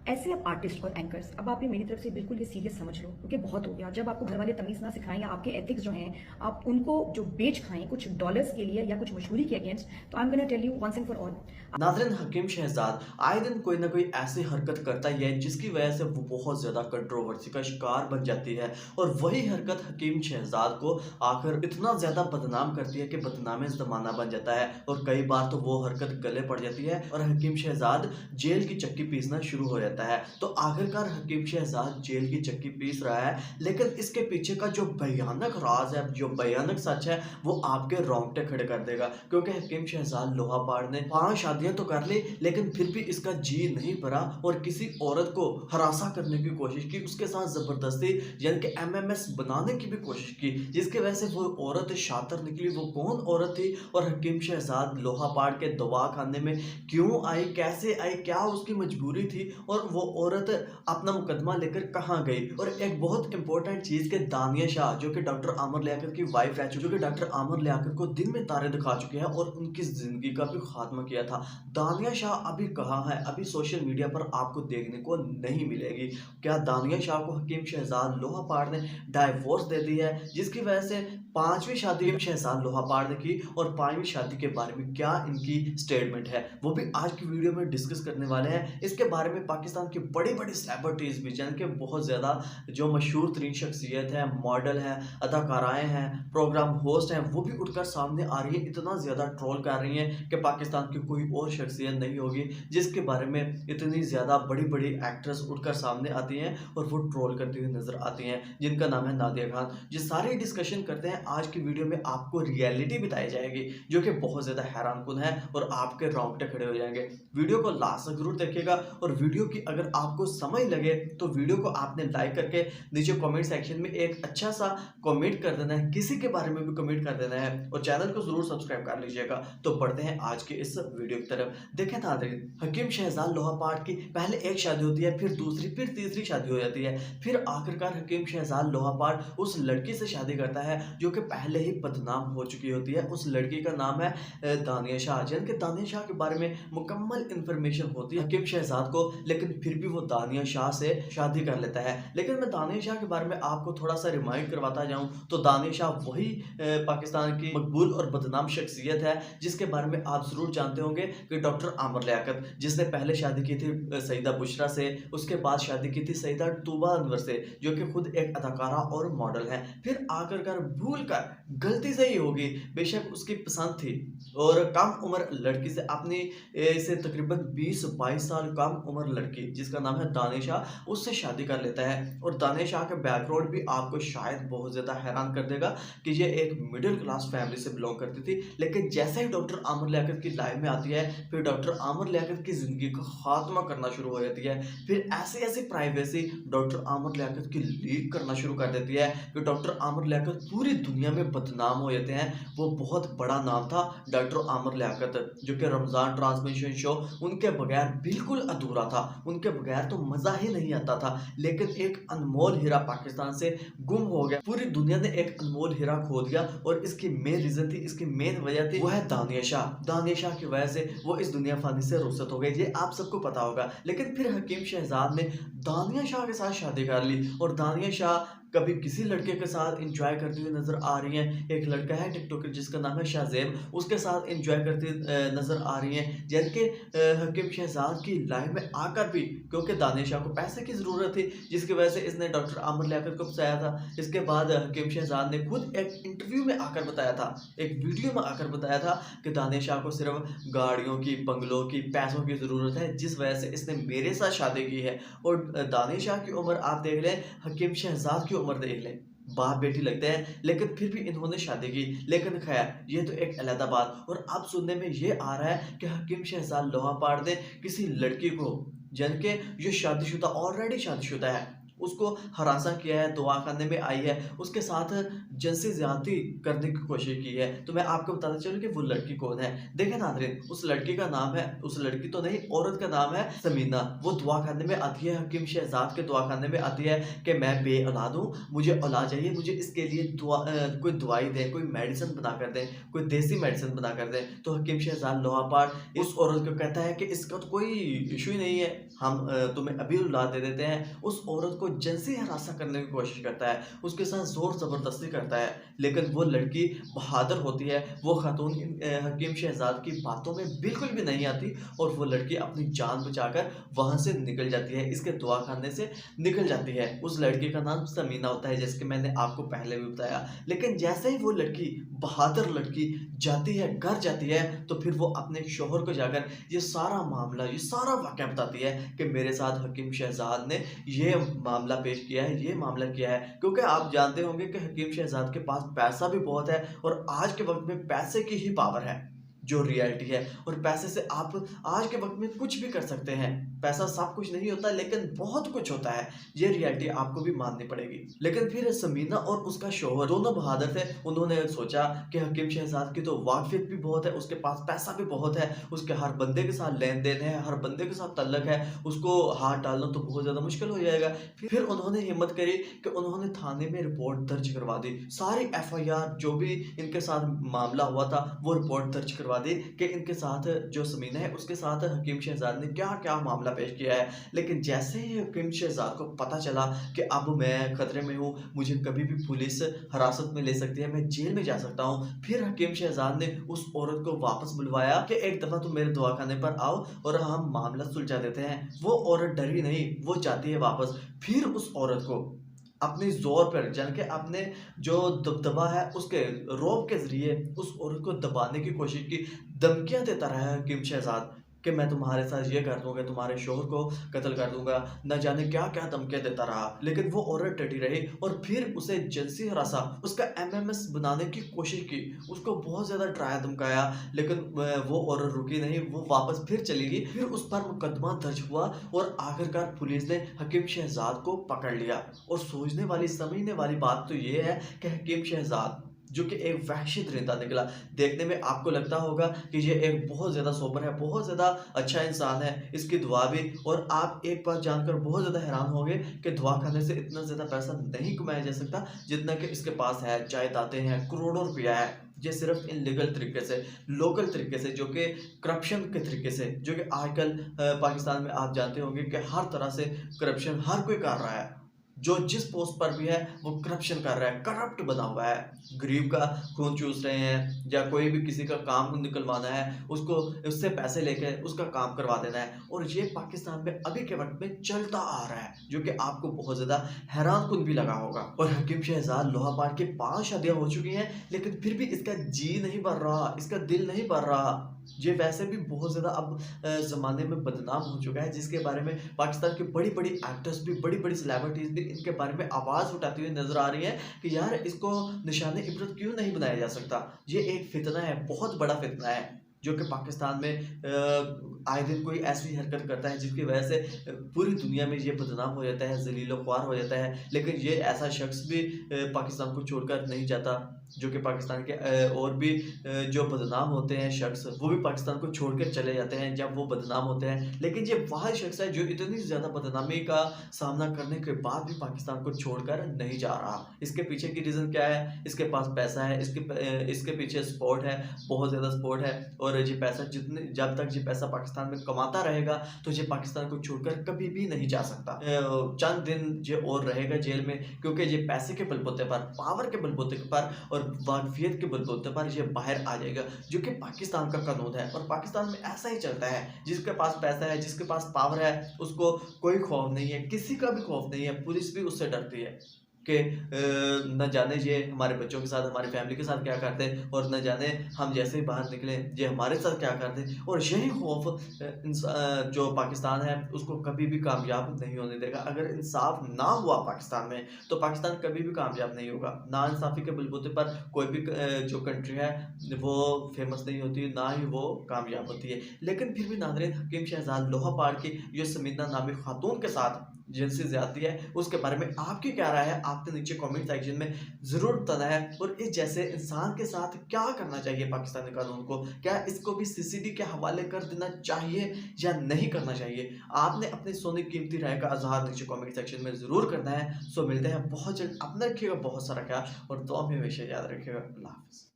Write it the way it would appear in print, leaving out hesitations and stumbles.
ऐसे अब आर्टिस्ट और एंकर्स, अब आप ये मेरी तरफ से बिल्कुल ये सीरियस समझ लो, क्योंकि बहुत हो गया। जब आपको घर वाले तमीज़ ना सिखाएं या आपके एथिक्स जो हैं आप उनको जो बेच खाएं कुछ डॉलर्स के लिए या कुछ मशहूरी के अगेंस्ट, तो I am gonna tell you once and for all. नाज़रीन, हकीम शहजाद आए दिन कोई ना कोई ऐसी हरकत करता ही है जिसकी वजह से वो बहुत ज़्यादा कंट्रोवर्सी का शिकार बन जाती है। और वही हरकत हकीम शहजाद को आकर इतना ज़्यादा बदनाम करती है कि बदनामी ज़माना बन जाता है, और कई बार तो वो हरकत गले पड़ जाती है और हकीम शहजाद जेल की चक्की पीसना शुरू हो जाता है। तो आखिरकार हकीम शहजाद जेल की चक्की पीस रहा है, लेकिन इसके पीछे का जो भयानक राज है, जो भयानक सच है, वो आपके रोंगटे खड़े कर देगा। क्योंकि हकीम शहजाद लोहापाड़ ने 5 शादियां तो कर ली, लेकिन फिर भी इसका जी नहीं भरा और किसी औरत को हरासा करने की कोशिश की, उसके साथ जबरदस्ती यानी कि एमएमएस बनाने की भी कोशिश की, जिसकी वजह से वो औरत शातिर निकली। वो कौन औरत थी और हकीम शहजाद लोहापाड़ के दवा खाने में क्यों आई, कैसे आई, क्या उसकी मजबूरी थी, और वो औरत अपना मुकदमा लेकर कहाँ गई। और एक बहुत इंपॉर्टेंट चीज के दानिया शाह जो कि डॉक्टर आमिर लियाकत की वाइफ रह चुकी, जो कि डॉक्टर आमिर लियाकत को दिन में तारे दिखा चुके हैं और उनकी जिंदगी का भी खात्मा किया था। दानिया शाह अभी कहाँ है? अभी सोशल मीडिया पर आपको देखने को नहीं मिलेगी। क्या दानिया शाह को हकीम शहजाद लोहापाड़ ने डाइवोर्स दे दी है, जिसकी वजह से 5वीं शादी हकीम शहजाद लोहापाड़ ने की, और 5वीं शादी के बारे में क्या इनकी स्टेटमेंट है वो भी आज की वीडियो में डिस्कस करने वाले हैं। इसके बारे में पाकिस्तान की बड़ी बड़ी सेलिब्रिटीज भी, जिनके बहुत ज्यादा जो मशहूर तरीन शख्सियत है, मॉडल है, अदाकाराएं हैं, प्रोग्राम होस्ट हैं, वो भी उठकर सामने आ रही है। इतना ज्यादा ट्रोल कर रही हैं कि पाकिस्तान की कोई और शख्सियत नहीं होगी जिसके बारे में इतनी ज़्यादा बड़ी बड़ी एक्ट्रेस उठकर सामने आती हैं और वो ट्रोल करती हुई नजर आती हैं, जिनका नाम है नादिया खान। ये सारे डिस्कशन करते हैं आज की वीडियो में। आपको रियलिटी बताई जाएगी जो कि बहुत ज़्यादा हैरानकुन है और आपके रोंगटे खड़े हो जाएंगे। वीडियो को लास्ट तक जरूर देखिएगा, और वीडियो की अगर आपको समझ लगे तो वीडियो को आपने लाइक करके नीचे कमेंट सेक्शन में एक अच्छा सा कमेंट कर देना है, किसी के बारे में भी कमेंट कर देना है, और चैनल को जरूर सब्सक्राइब कर लीजिएगा। तो बढ़ते हैं आज के इस वीडियो की तरफ। देखें नाज़रीन, हकीम शहजाद लोहापाड़ की पहले एक शादी होती है, फिर दूसरी, फिर तीसरी शादी हो जाती है, फिर आखिरकार हकीम शहजाद लोहापाड़ उस लड़की से शादी करता है जो कि पहले ही बदनाम हो चुकी होती है। उस लड़की का नाम है दानिया शाह, जिनके दानिया शाह के बारे में मुकम्मल इंफॉर्मेशन होती है हकीम शहजाद को, लेकिन फिर भी वो दानिया शाह से शादी कर लेता है। लेकिन मैं दानिया शाह के बारे में आपको थोड़ा सा रिमाइंड करवाता जाऊं तो दानिया शाह वही पाकिस्तान की मकबूल और बदनाम शख्सियत है जिसके बारे में आप जरूर जानते होंगे कि डॉक्टर आमिर लियाकत, जिसने पहले शादी की थी सईदा बुशरा से, उसके बाद शादी की थी सईदा तूबा अनवर से, जो कि खुद एक अदाकारा और मॉडल है। फिर आखिरकार भूल कर, गलती से ही होगी, बेशक उसकी पसंद थी और कम उम्र लड़की से, अपनी से तकरीबन 20-22 साल कम उम्र लड़की जिसका नाम है दानिया शाह, उससे शादी कर लेता है। और दानिया शाह का बैकग्राउंड भी आपको शायद बहुत ज्यादा हैरान कर देगा कि ये एक मिडिल क्लास फैमिली से बिलोंग करती थी, लेकिन जैसे ही डॉक्टर आमिर लियाकत की लाइफ में आती है, फिर डॉक्टर आमिर लियाकत की जिंदगी का खात्मा करना शुरू हो जाती है। फिर ऐसी ऐसी प्राइवेसी डॉक्टर आमिर लियाकत की लीक करना शुरू कर देती है कि डॉक्टर आमिर लियाकत पूरी दुनिया में बदनाम हो जाते हैं। वो बहुत बड़ा नाम था डॉक्टर आमिर लियाकत, जो कि रमजान ट्रांसमिशन शो उनके बगैर बिल्कुल अधूरा था, उनके बगैर तो मजा ही नहीं आता था। लेकिन एक अनमोल हीरा पाकिस्तान से गुम हो गया, पूरी दुनिया ने एक अनमोल हीरा खो दिया, और इसकी मेन रीजन थी, इसकी मेन वजह थी, वो है दानिया शाह। दानिया शाह की वजह से वो इस दुनिया फानी से रुखसत हो गई, ये आप सबको पता होगा। लेकिन फिर हकीम शहजाद ने दानिया शाह के साथ शादी कर ली, और दानिया शाह कभी किसी लड़के के साथ एंजॉय करती हुई नजर आ रही हैं। एक लड़का है टिकटॉकर जिसका नाम है शाहजेब, उसके साथ एंजॉय करती नजर आ रही हैं, जबकि हकीम शहजाद की लाइफ में आकर भी, क्योंकि दानिया शाह को पैसे की जरूरत थी, जिसकी वजह से इसने डॉक्टर आमिर लियाकत को फंसाया था। इसके बाद हकीम शहजाद ने खुद एक इंटरव्यू में आकर बताया था, एक वीडियो में आकर बताया था कि दानिया शाह को सिर्फ गाड़ियों की, बंगलों की, पैसों की जरूरत है, जिस वजह से इसने मेरे साथ शादी की है। और दानिया शाह की उम्र आप देख लें, हकीम शहजाद की उम्र देख लें, बाप बेटी लगते हैं, लेकिन फिर भी इन्होंने शादी की। लेकिन खैर, ये तो एक अलग बात। और अब सुनने में ये आ रहा है कि हकीम शहजाद लोहापाड़ ने किसी लड़की को, जिनके जो शादीशुदा, ऑलरेडी शादीशुदा है, उसको हरासा किया है, दवा खाने में आई है, उसके साथ जिनसी ज़्यादती करने की कोशिश की है। तो मैं आपको बताता चलूँ कि वो लड़की कौन है। देखिए नाज़रीन, उस लड़की का नाम है, उस लड़की तो नहीं, औरत का नाम है समीना। वो दुआ खाने में आती है, हकीम शहज़ाद के दुआ खाने में आती है कि मैं बेऔलाद हूँ, मुझे औलाद चाहिए, मुझे इसके लिए कोई दवाई दें, कोई मेडिसिन बना कर दें, कोई देसी मेडिसिन बना कर दें। तो हकीम शहज़ाद लोहापाट उस औरत को कहता है कि इसका तो कोई इश्यू ही नहीं है, हम तुम्हें अभी औलाद दे देते हैं। उस औरत को जिनसी हरासा करने की कोशिश करता है, उसके साथ ज़ोर ज़बरदस्ती करता है, लेकिन वो लड़की बहादुर होती है, वो खातून हकीम शहज़ाद की बातों में बिल्कुल भी नहीं आती और वो लड़की अपनी जान बचाकर वहाँ से निकल जाती है, इसके दुआ खाने से निकल जाती है। उस लड़की का नाम समीना होता है, जैसे कि मैंने आपको पहले भी बताया। लेकिन जैसे ही वो लड़की, बहादुर लड़की जाती है, घर जाती है, तो फिर वो अपने शौहर को जाकर ये सारा मामला, ये सारा वाक़या बताती है कि मेरे साथ हकीम शहज़ाद ने ये मामला पेश किया है, ये मामला किया है। क्योंकि आप जानते होंगे कि हकीम शहज़ाद के पास पैसा भी बहुत है और आज के वक़्त में पैसे की ही पावर है, जो रियलिटी है। और पैसे से आप आज के वक़्त में कुछ भी कर सकते हैं। पैसा सब कुछ नहीं होता, लेकिन बहुत कुछ होता है। ये रियलिटी आपको भी माननी पड़ेगी। लेकिन फिर समीना और उसका शौहर दोनों बहादुर थे। उन्होंने सोचा कि हकीम शहज़ाद की तो वाक़फ़ियत भी बहुत है, उसके पास पैसा भी बहुत है, उसके हर बंदे के साथ लेन-देन है, हर बंदे के साथ तल्लक है, उसको हाथ डालना तो बहुत ज़्यादा मुश्किल हो जाएगा। फिर उन्होंने हिम्मत करी कि उन्होंने थाने में रिपोर्ट दर्ज करवा दी। सारी एफआईआर जो भी इनके साथ मामला हुआ था, वो रिपोर्ट दर्ज करवा दी कि इनके साथ जो समीना है, उसके साथ हकीम शहज़ाद ने क्या-क्या मामला पेश किया है। लेकिन जैसे ही हकीम शहज़ाद को पता चला कि अब मैं खतरे में हूँ, मुझे कभी भी पुलिस हिरासत में ले सकती है, मैं जेल में जा सकता हूँ। फिर हकीम शहज़ाद ने उस औरत को वापस बुलवाया कि एक दफ़ा तुम मेरे दवाखाने पर आओ और हम मामला सुलझा देते हैं। वो औरत डरी नहीं, वो जाती है वापस। फिर उस औरत को अपने ज़ोर पर, जान के अपने जो दबदबा है, उसके रौब के ज़रिए उस औरत को दबाने की कोशिश की। धमकियाँ देता रहा है हकीम शहज़ाद कि मैं तुम्हारे साथ ये कर दूँगा, तुम्हारे शौहर को कत्ल कर दूँगा, न जाने क्या-क्या धमकियाँ देता रहा। लेकिन वो औरत डटी रही और फिर उसे जिनसी हरासा, उसका एमएमएस बनाने की कोशिश की, उसको बहुत ज़्यादा डराया-धमकाया, लेकिन वो औरत रुकी नहीं, वो वापस फिर चली गई। फिर उस पर मुकदमा दर्ज हुआ और आखिरकार पुलिस ने हकीम शहज़ाद को पकड़ लिया। और सोचने वाली, समझने वाली बात तो ये है कि हकीम शहज़ाद, जो कि एक वहशी दरिंदा निकला। देखने में आपको लगता होगा कि ये एक बहुत ज़्यादा सोबर है, बहुत ज़्यादा अच्छा इंसान है, इसकी दुआ भी। और आप एक बात जानकर बहुत ज़्यादा हैरान होंगे कि दुआ खाने से इतना ज़्यादा पैसा नहीं कमाया जा सकता, जितना कि इसके पास है। जायदादें हैं, करोड़ों रुपया है। ये सिर्फ़ इल्लीगल तरीके से, लोकल तरीके से, जो कि करप्शन के तरीके से, जो कि आजकल पाकिस्तान में आप जानते होंगे कि हर तरह से करप्शन हर कोई कर रहा है। जो जिस पोस्ट पर भी है, वो करप्शन कर रहा है, करप्ट बना हुआ है। गरीब का खून चूस रहे हैं, या कोई भी किसी का काम निकलवाना है, उसको उससे पैसे लेके उसका काम करवा देना है। और ये पाकिस्तान में अभी के वक़्त में चलता आ रहा है, जो कि आपको बहुत ज़्यादा हैरानकुन भी लगा होगा। और हकीम शहज़ाद लोहापाट की 5 शादियाँ हो चुकी हैं, लेकिन फिर भी इसका जी नहीं भर रहा, इसका दिल नहीं भर रहा। ये वैसे भी बहुत ज़्यादा अब ज़माने में बदनाम हो चुका है, जिसके बारे में पाकिस्तान के बड़ी-बड़ी एक्टर्स भी, बड़ी-बड़ी सेलिब्रिटीज़ भी इनके बारे में आवाज़ उठाती हुई नज़र आ रही हैं कि यार, इसको निशाने इबरत क्यों नहीं बनाया जा सकता। ये एक फ़ितना है, बहुत बड़ा फ़ितना है, जो कि पाकिस्तान में आए दिन कोई ऐसी हरकत करता है जिसकी वजह से पूरी दुनिया में ये बदनाम हो जाता है, ज़लील-ओ-ख्वार हो जाता है। लेकिन ये ऐसा शख्स भी पाकिस्तान को छोड़कर नहीं जाता, जो कि पाकिस्तान के और भी जो बदनाम होते हैं शख्स, वो भी पाकिस्तान को छोड़ कर चले जाते हैं जब वो बदनाम होते हैं। लेकिन ये वह शख्स है जो इतनी ज़्यादा बदनामी का सामना करने के बाद भी पाकिस्तान को छोड़कर नहीं जा रहा। इसके पीछे की रीज़न क्या है? इसके पास पैसा है, इसके पीछे सपोर्ट है, बहुत ज़्यादा सपोर्ट है। और ये पैसा जब तक ये पैसा पाकिस्तान में कमाता रहेगा, तो ये पाकिस्तान को छोड़कर कभी भी नहीं जा सकता। चंद दिन ये और रहेगा जेल में, क्योंकि ये पैसे के बलबूते पर, पावर के बलबूते पर और वाकफियत के बलबूते पर ये बाहर आ जाएगा, जो कि पाकिस्तान का कानून है। और पाकिस्तान में ऐसा ही चलता है, जिसके पास पैसा है, जिसके पास पावर है, उसको कोई खौफ नहीं है, किसी का भी खौफ नहीं है। पुलिस भी उससे डरती है कि न जाने ये हमारे बच्चों के साथ, हमारी फैमिली के साथ क्या करते हैं, और न जाने हम जैसे ही बाहर निकले ये हमारे साथ क्या करते हैं। और यही खौफ जो पाकिस्तान है, उसको कभी भी कामयाब नहीं होने देगा। अगर इंसाफ ना हुआ पाकिस्तान में, तो पाकिस्तान कभी भी कामयाब नहीं होगा। नाइंसाफ़ी के बलबूते पर कोई भी जो कंट्री है, वो फेमस नहीं होती, ना ही वो कामयाब होती है। लेकिन फिर भी नाज़रीन, हकीम शहज़ाद लोहापाट की जो समीना नामी खातून के साथ जिनसी ज्यादती है उसके बारे में आपकी क्या राय है, आपने नीचे कमेंट सेक्शन में ज़रूर बताना है। और इस जैसे इंसान के साथ क्या करना चाहिए पाकिस्तानी कानून को, क्या इसको भी सीसीडी के हवाले कर देना चाहिए या नहीं करना चाहिए? आपने अपनी सोने कीमती राय का इज़हार नीचे कमेंट सेक्शन में ज़रूर करना है। सो मिलते हैं बहुत जल्द, अपना रखिएगा बहुत सारा ख्याल और दुआ में हमेशा याद रखिएगा। अल्लाह हाफ़िज़।